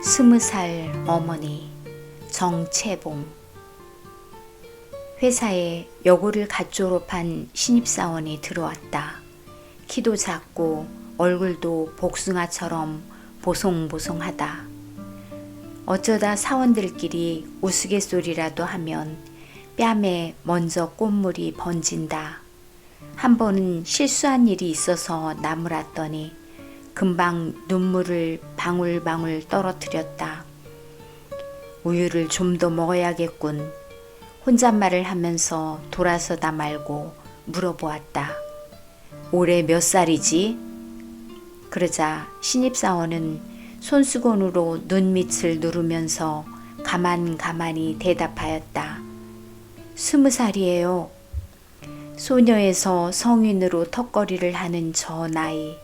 20살 어머니 정채봉. 회사에 여고를 갓 졸업한 신입사원이 들어왔다. 키도 작고 얼굴도 복숭아처럼 보송보송하다. 어쩌다 사원들끼리 우스갯소리라도 하면 뺨에 먼저 꽃물이 번진다. 한 번은 실수한 일이 있어서 나무랐더니 금방 눈물을 방울방울 떨어뜨렸다. 우유를 좀 더 먹어야겠군. 혼잣말을 하면서 돌아서다 말고 물어보았다. 올해 몇 살이지? 그러자 신입사원은 손수건으로 눈밑을 누르면서 가만가만히 대답하였다. 20살이에요. 소녀에서 성인으로 턱걸이를 하는 저 나이.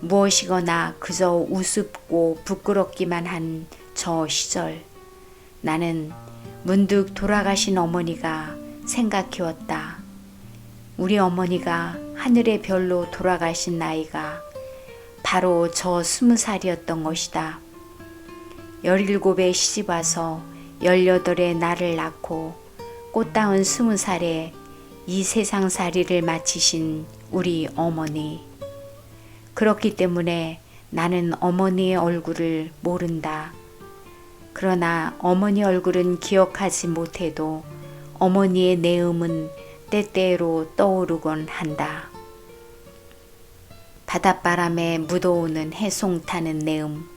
무엇이거나 그저 우습고 부끄럽기만 한 저 시절. 나는 문득 돌아가신 어머니가 생각해왔다. 우리 어머니가 하늘의 별로 돌아가신 나이가 바로 저 20살이었던 것이다. 17에 시집와서 18에 나를 낳고 꽃다운 20살에 이 세상살이를 마치신 우리 어머니. 그렇기 때문에 나는 어머니의 얼굴을 모른다. 그러나 어머니 얼굴은 기억하지 못해도 어머니의 내음은 때때로 떠오르곤 한다. 바닷바람에 묻어오는 해송 타는 내음.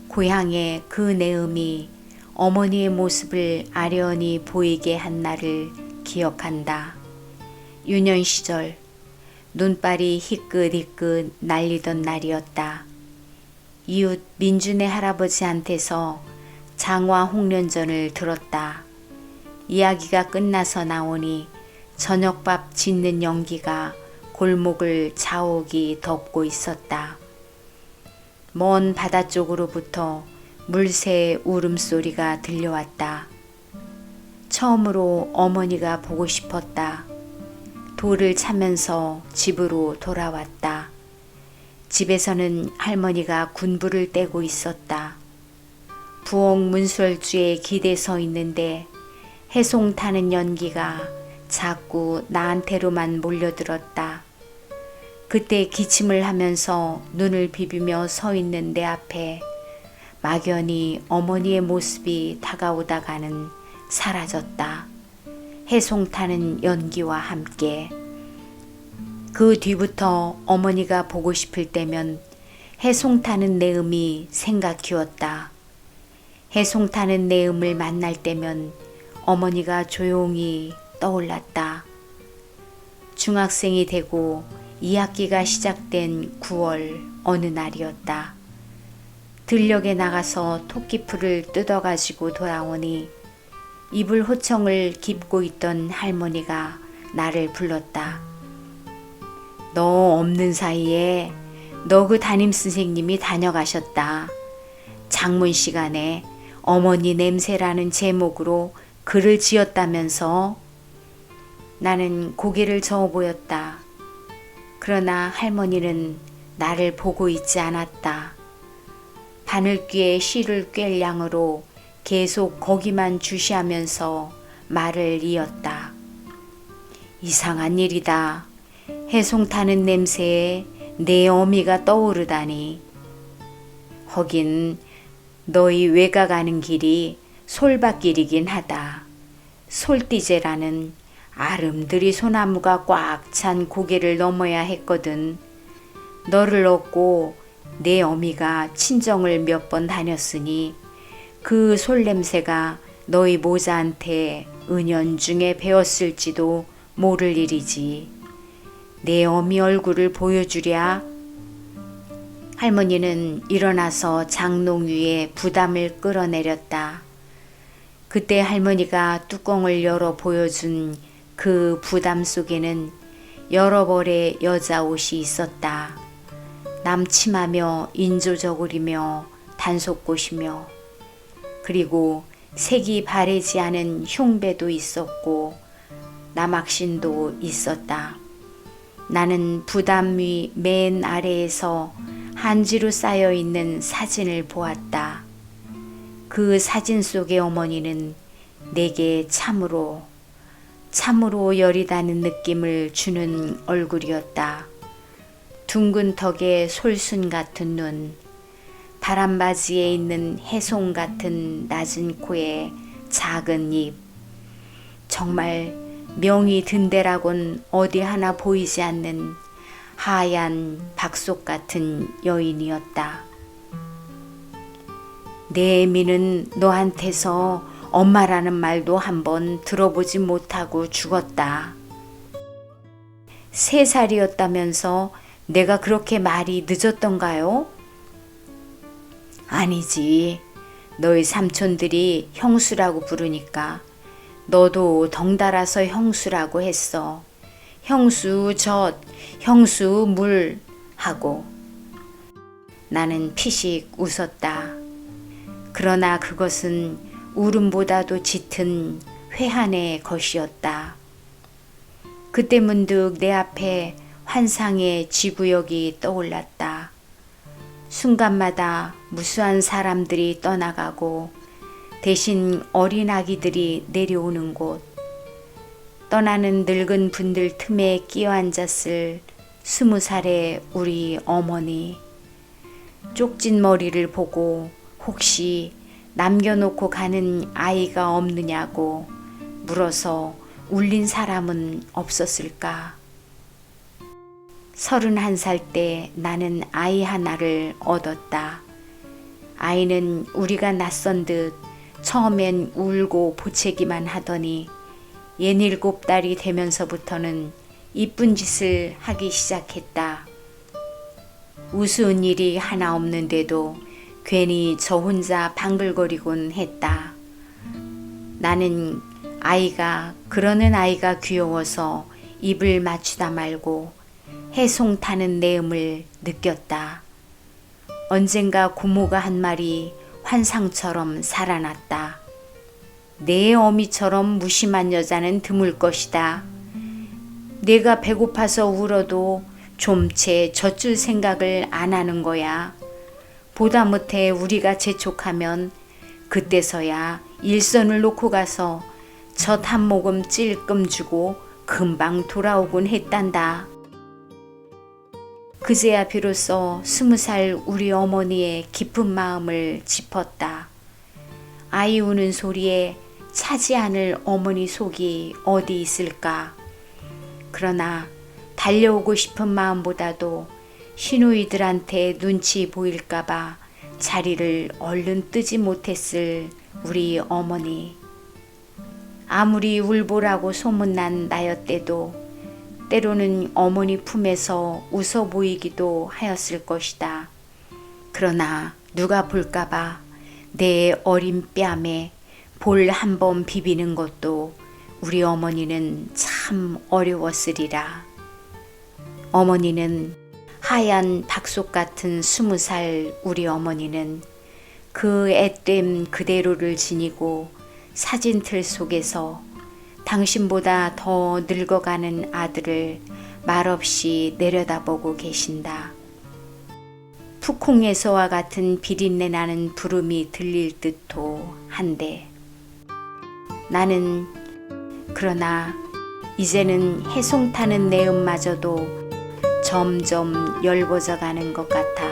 고향의 그 내음이 어머니의 모습을 아련히 보이게 한 날을 기억한다. 유년 시절 눈발이 희끗희끗 날리던 날이었다. 이웃 민준의 할아버지한테서 장화 홍련전을 들었다. 이야기가 끝나서 나오니 저녁밥 짓는 연기가 골목을 자욱이 덮고 있었다. 먼 바다 쪽으로부터 물새의 울음소리가 들려왔다. 처음으로 어머니가 보고 싶었다. 돌을 차면서 집으로 돌아왔다. 집에서는 할머니가 군부를 떼고 있었다. 부엌 문설주에 기대 서 있는데 해송 타는 연기가 자꾸 나한테로만 몰려들었다. 그때 기침을 하면서 눈을 비비며 서 있는 내 앞에 막연히 어머니의 모습이 다가오다가는 사라졌다. 해송 타는 연기와 함께. 그 뒤부터 어머니가 보고 싶을 때면 해송 타는 내음이 생각히었다. 해송 타는 내음을 만날 때면 어머니가 조용히 떠올랐다. 중학생이 되고 2학기가 시작된 9월 어느 날이었다. 들녘에 나가서 토끼풀을 뜯어가지고 돌아오니 이불 호청을 깁고 있던 할머니가 나를 불렀다. 너 없는 사이에 너 그 담임선생님이 다녀가셨다. 장문 시간에 어머니 냄새라는 제목으로 글을 지었다면서. 나는 고개를 저어 보였다. 그러나 할머니는 나를 보고 있지 않았다. 바늘귀에 실을 꿰 양으로 계속 거기만 주시하면서 말을 이었다. 이상한 일이다. 해송 타는 냄새에 내 어미가 떠오르다니. 허긴 너희 외가 가는 길이 솔밭길이긴 하다. 솔띠제라는 아름드리 소나무가 꽉 찬 고개를 넘어야 했거든. 너를 얻고 내 어미가 친정을 몇 번 다녔으니 그 솔냄새가 너희 모자한테 은연중에 배웠을지도 모를 일이지. 내 어미 얼굴을 보여주랴. 할머니는 일어나서 장롱 위에 부담을 끌어내렸다. 그때 할머니가 뚜껑을 열어 보여준 그 부담 속에는 여러 벌의 여자 옷이 있었다. 남치마며 인조저고리며 단속꽃이며, 그리고 색이 바래지 않은 흉배도 있었고 남학신도 있었다. 나는 부담 위 맨 아래에서 한지로 쌓여 있는 사진을 보았다. 그 사진 속의 어머니는 내게 참으로 여리다는 느낌을 주는 얼굴이었다. 둥근 턱에 솔순 같은 눈, 다람바지에 있는 해송 같은 낮은 코에 작은 입, 정말 명이 든데라곤 어디 하나 보이지 않는 하얀 박속 같은 여인이었다. 내 애미는 너한테서 엄마라는 말도 한번 들어보지 못하고 죽었다. 3살이었다면서 내가 그렇게 말이 늦었던가요? 아니지. 너희 삼촌들이 형수라고 부르니까 너도 덩달아서 형수라고 했어. 형수 젖, 형수 물 하고. 나는 피식 웃었다. 그러나 그것은 울음보다도 짙은 회한의 것이었다. 그때 문득 내 앞에 환상의 지구역이 떠올랐다. 순간마다 무수한 사람들이 떠나가고 대신 어린 아기들이 내려오는 곳, 떠나는 늙은 분들 틈에 끼어 앉았을 20살의 우리 어머니, 쪽진 머리를 보고 혹시 남겨놓고 가는 아이가 없느냐고 물어서 울린 사람은 없었을까? 31살 때 나는 아이 하나를 얻었다. 아이는 우리가 낯선 듯 처음엔 울고 보채기만 하더니 67달이 되면서부터는 이쁜 짓을 하기 시작했다. 우스운 일이 하나 없는데도 괜히 저 혼자 방글거리곤 했다. 나는 그러는 아이가 귀여워서 입을 맞추다 말고 해송 타는 내음을 느꼈다. 언젠가 고모가 한 말이 환상처럼 살아났다. 내 어미처럼 무심한 여자는 드물 것이다. 내가 배고파서 울어도 좀채 젖줄 생각을 안 하는 거야. 보다 못해 우리가 재촉하면 그때서야 일선을 놓고 가서 젖 한 모금 찔끔 주고 금방 돌아오곤 했단다. 그제야 비로소 20살 우리 어머니의 깊은 마음을 짚었다. 아이 우는 소리에 차지 않을 어머니 속이 어디 있을까? 그러나 달려오고 싶은 마음보다도 시누이들한테 눈치 보일까봐 자리를 얼른 뜨지 못했을 우리 어머니. 아무리 울보라고 소문난 나였대도 때로는 어머니 품에서 웃어 보이기도 하였을 것이다. 그러나 누가 볼까봐 내 어린 뺨에 볼 한 번 비비는 것도 우리 어머니는 참 어려웠으리라. 어머니는 하얀 박속 같은 20살 우리 어머니는 그 앳됨 그대로를 지니고 사진틀 속에서 당신보다 더 늙어가는 아들을 말없이 내려다보고 계신다. 푸콩에서와 같은 비린내 나는 부름이 들릴 듯도 한데 나는 그러나 이제는 해송 타는 내음마저도 점점 열버져 가는 것 같아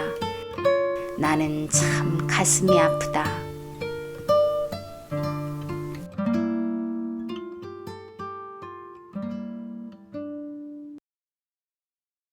나는 참 가슴이 아프다.